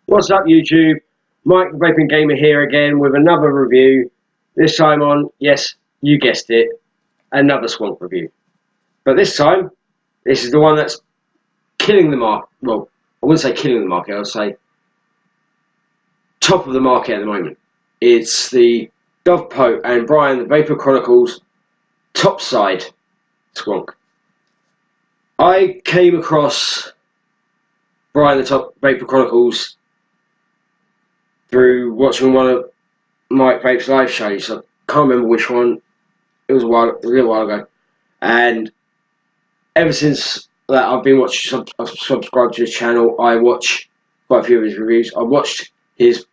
What's up, YouTube? Mike the Vaping Gamer here again with another review. This time on, yes, you guessed it, another Swamp review. But this time, this is the one that's killing the market. Well, I wouldn't say killing the market, I would say top of the market at the moment. It's the Dovpo and Brian the Vapor Chronicles Topside Swamp. I came across Brian the Vapor Chronicles through watching one of Mike Vape's live shows. I can't remember which one. It was a little while ago. And ever since that, I've been watching. I've subscribed to his channel. I watch quite a few of his reviews. I watched his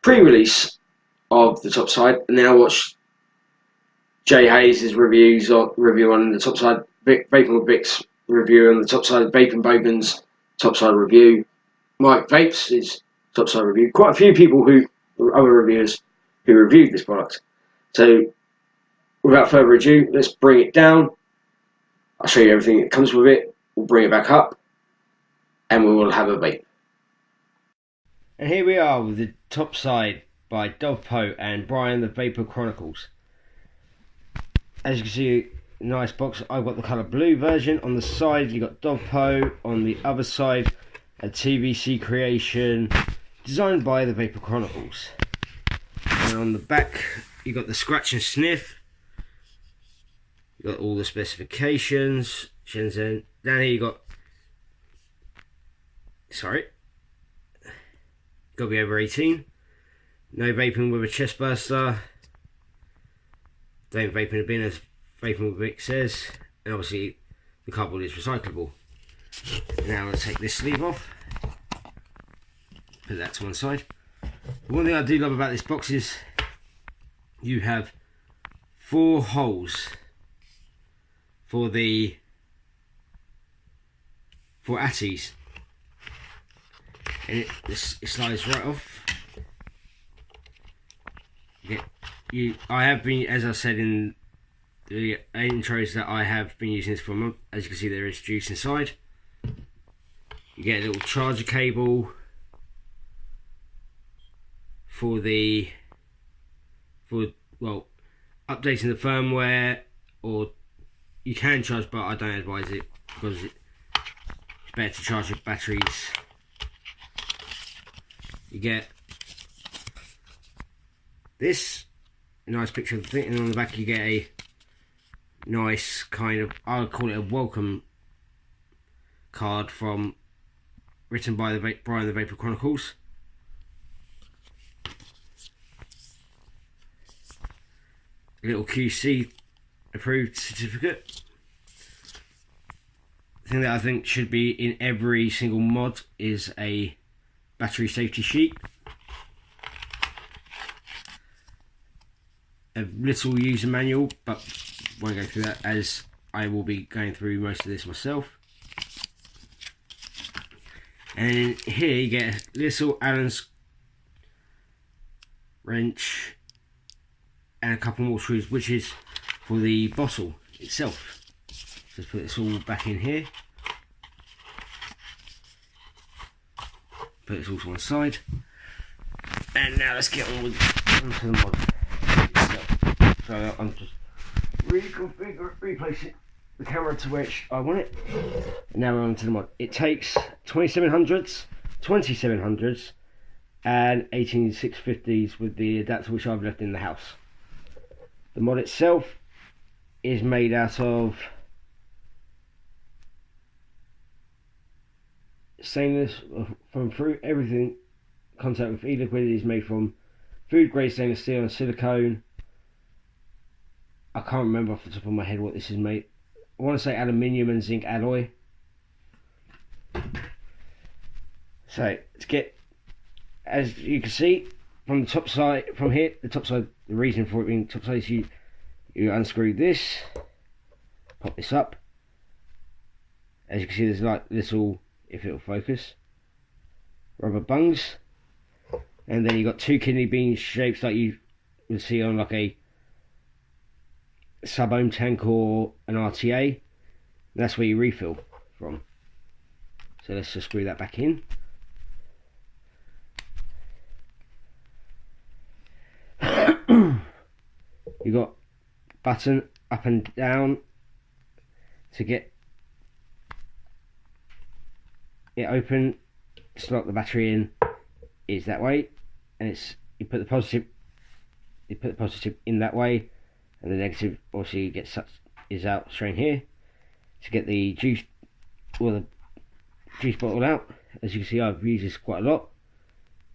pre-release of the Topside, and then I watched Jay Hayes' review on the Topside, Vaping with Vic's review on the Topside, Vaping Boban's Topside review, Mike Vape's Topside review. Quite a few people other reviewers who reviewed this product. So, without further ado, let's bring it down. I'll show you everything that comes with it. We'll bring it back up, and we will have a vape. And here we are with the Topside by Dovpo and Brian the Vapor Chronicles. As you can see, nice box. I've got the colour blue version. On the side, you got Dovpo. On the other side, a TVC creation designed by the Vapor Chronicles. And on the back, you got the scratch and sniff. You got all the specifications. Shenzhen. Down here, you got. Sorry. Got to be over 18. No vaping with a chest burster. Don't vape in a bin, as Vaping with Vic says. And obviously, the cardboard is recyclable. Now let's take this sleeve off. Put that to one side. One thing I do love about this box is you have 4 holes for Atties, and it slides right off. I have been, as I said in the intros, that I have been using this for a month. As you can see, there is juice inside. You get a little charger cable for updating the firmware, or you can charge, but I don't advise it because it's better to charge your batteries. You get this nice picture of the thing, and on the back you get a nice kind of, I would call it a welcome card written by Brian the Vapor Chronicles. A little QC approved certificate. The thing that I think should be in every single mod is a battery safety sheet. A little user manual, but won't go through that as I will be going through most of this myself. And here you get a little Allen's wrench and a couple more screws, which is for the bottle itself. Just put this all back in here. Put this all to one side. And now let's get onto the mod. So I'm just replacing the camera to where I want it. And now we're on to the mod. It takes 2700s, and 18650s with the adapter which I've left in the house. The mod itself is made out of stainless from fruit. Everything contact with e-liquid is made from food grade stainless steel and silicone. I can't remember off the top of my head what this is made. I want to say aluminium and zinc alloy. So to get, as you can see from the top side, from here, the top side, the reason for it being top side is you unscrew this, pop this up. As you can see, there's like little, if it'll focus, rubber bungs, and then you got 2 kidney bean shapes like you would see on like a sub-ohm tank or an RTA. That's where you refill from. So let's just screw that back in. you've got button up and down to get it open. Slot the battery in is that way, and it's you put the positive in that way, and the negative obviously is out straight here to get the juice bottle out. As you can see, I've used this quite a lot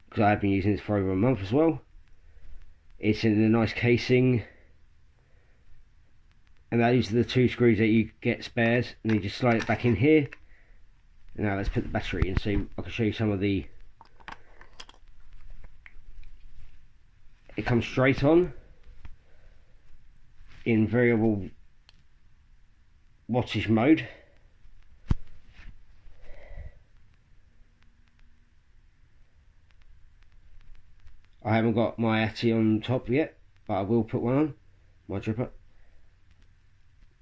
because I've been using this for over a month as well. It's in a nice casing, and those are the 2 screws that you get spares, and you just slide it back in here. And now let's put the battery in so I can show you some of the. It comes straight on in variable wattage mode. I haven't got my ATI on top yet, but I will put one on, my dripper.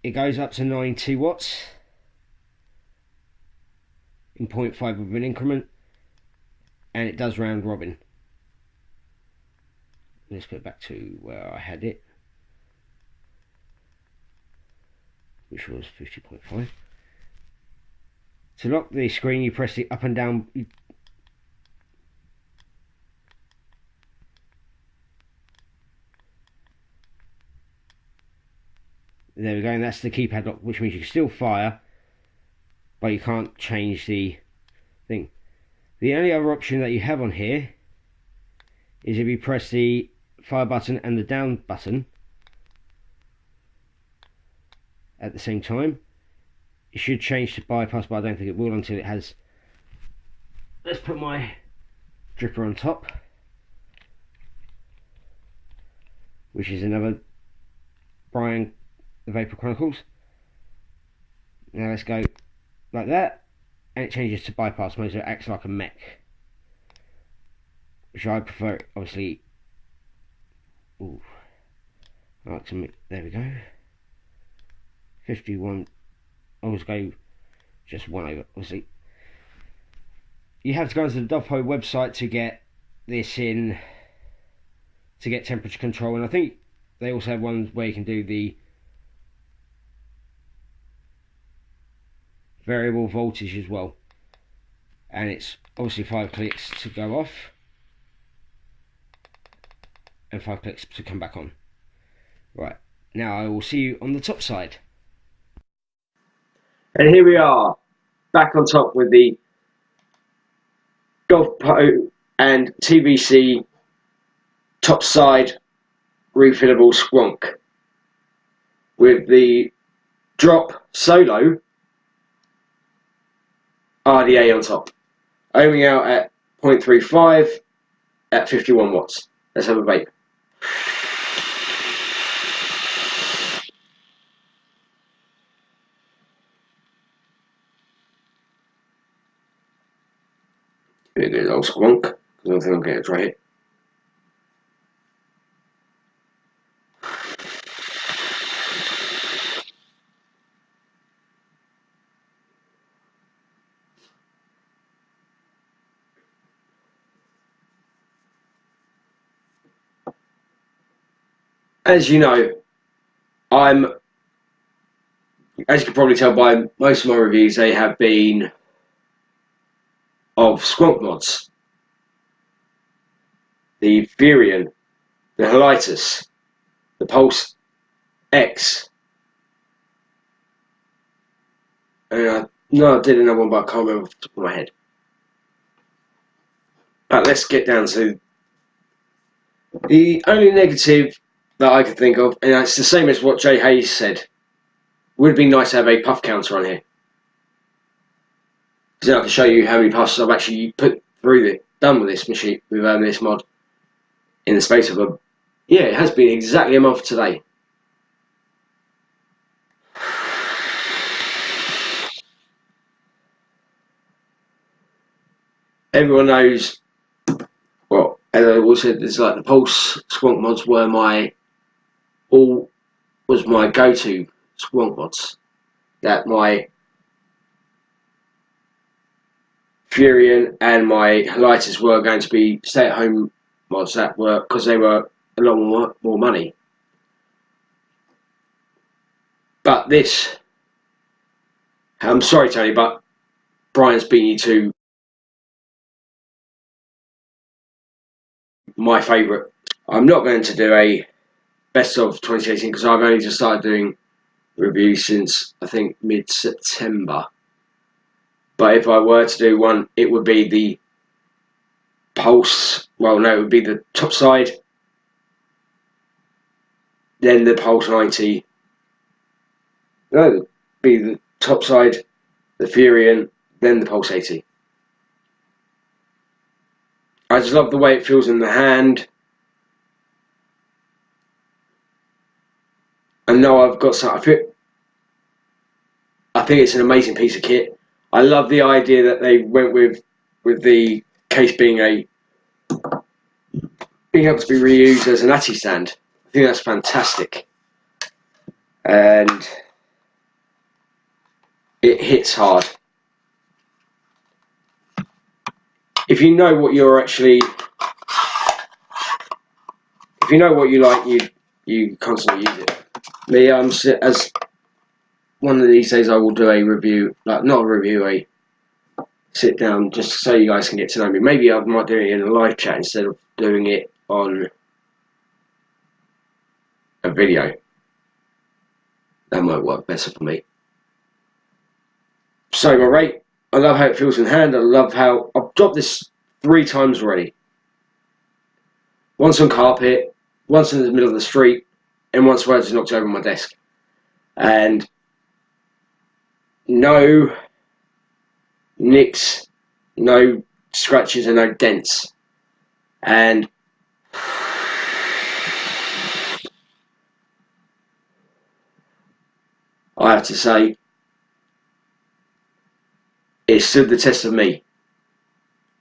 It goes up to 90 watts in 0.5 of an increment, and it does round robin. Let's go back to where I had it, which was 50.5. To lock the screen, you press the up and down. There we go, and that's the keypad lock, which means you can still fire, but you can't change the thing. The only other option that you have on here is if you press the fire button and the down button at the same time, it should change to bypass, but I don't think it will until it has. Let's put my dripper on top, which is another Brian the Vapor Chronicles. Now let's go like that, and it changes to bypass mode, so it acts like a mech, which I prefer, obviously. Ooh, I like to make, there we go. 51. I always go just 1 over. Obviously, you have to go into the Dovpo website to get this in, to get temperature control, and I think they also have ones where you can do the variable voltage as well, and it's obviously 5 clicks to go off and 5 clicks to come back on. Right, now I will see you on the top side. And here we are, back on top with the Dovpo and TVC Topside refillable squonk with the drop solo RDA on top, ohming out at 0.35 at 51 watts. Let's have a vape. Give it a little squonk, because I don't think I'll get it right. As you know, as you can probably tell by most of my reviews, they have been of squonk mods. The Furion, the Helitis, the Pulse X, and I did another one, but I can't remember off the top of my head. But let's get down to the only negative that I could think of, and it's the same as what Jay Hayes said. Would be nice to have a puff counter on here, because then I can show you how many puffs I've actually done with this machine, with this mod, in the space of it has been exactly a month today. Everyone knows, well, as I always said, it's like the Pulse squonk mods were my go-to squonk mods. That my Furion and my Helitis were going to be stay-at-home mods that were, because they were a lot more money. But this, I'm sorry, Tony, but Brian's beaten you to my favourite. I'm not going to do a best of 2018 because I've only just started doing reviews since I think mid-September. But if I were to do one, it would be the Pulse. Well, no, it would be the Topside, then the Pulse 90. No, it would be the Topside, the Furion, then the Pulse 80. I just love the way it feels in the hand. I know I've got some. I think it's an amazing piece of kit. I love the idea that they went with the case being able to be reused as an ATI stand. I think that's fantastic, and it hits hard. If you know what you're actually, if you know what you like, you constantly use it. Me, as one of these days I will do a review, like not a review, a sit down, just so you guys can get to know me. Maybe I might do it in a live chat instead of doing it on a video. That might work better for me. So my rate, I love how it feels in hand. I love how I've dropped this 3 times already. Once on carpet, once in the middle of the street, and once where I just knocked over my desk. And no nicks, no scratches, and no dents. And I have to say, it stood the test of me.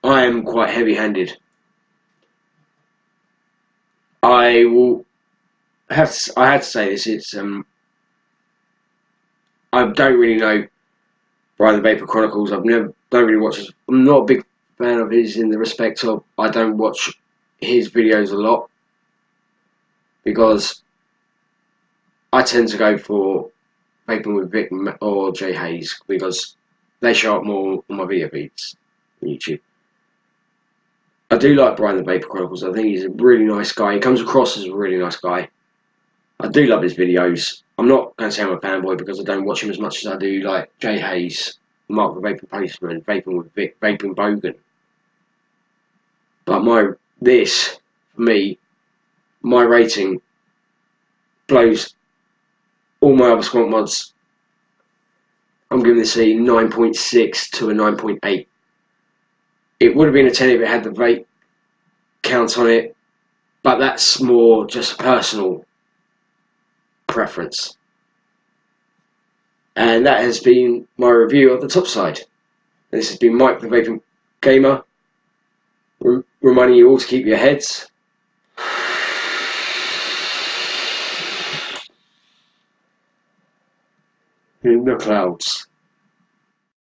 I am quite heavy-handed. I had to say this. It's I don't really know Brian the Vapor Chronicles. Don't really watch his. I'm not a big fan of his in the respect of I don't watch his videos a lot because I tend to go for Vaping with Vic or Jay Hayes because they show up more on my video feeds on YouTube. I do like Brian the Vapor Chronicles. I think he's a really nice guy. He comes across as a really nice guy. I do love his videos. I'm not going to say I'm a fanboy because I don't watch him as much as I do like Jay Hayes, Mark the Vapor Postman, Vaping with Vic, Vaping Bogan. But for me, my rating blows all my other squat mods. I'm giving this a 9.6 to a 9.8. It would have been a 10 if it had the vape count on it, but that's more just personal preference. And that has been my review of the Topside. This has been Mike the Vaping Gamer, reminding you all to keep your heads in the clouds.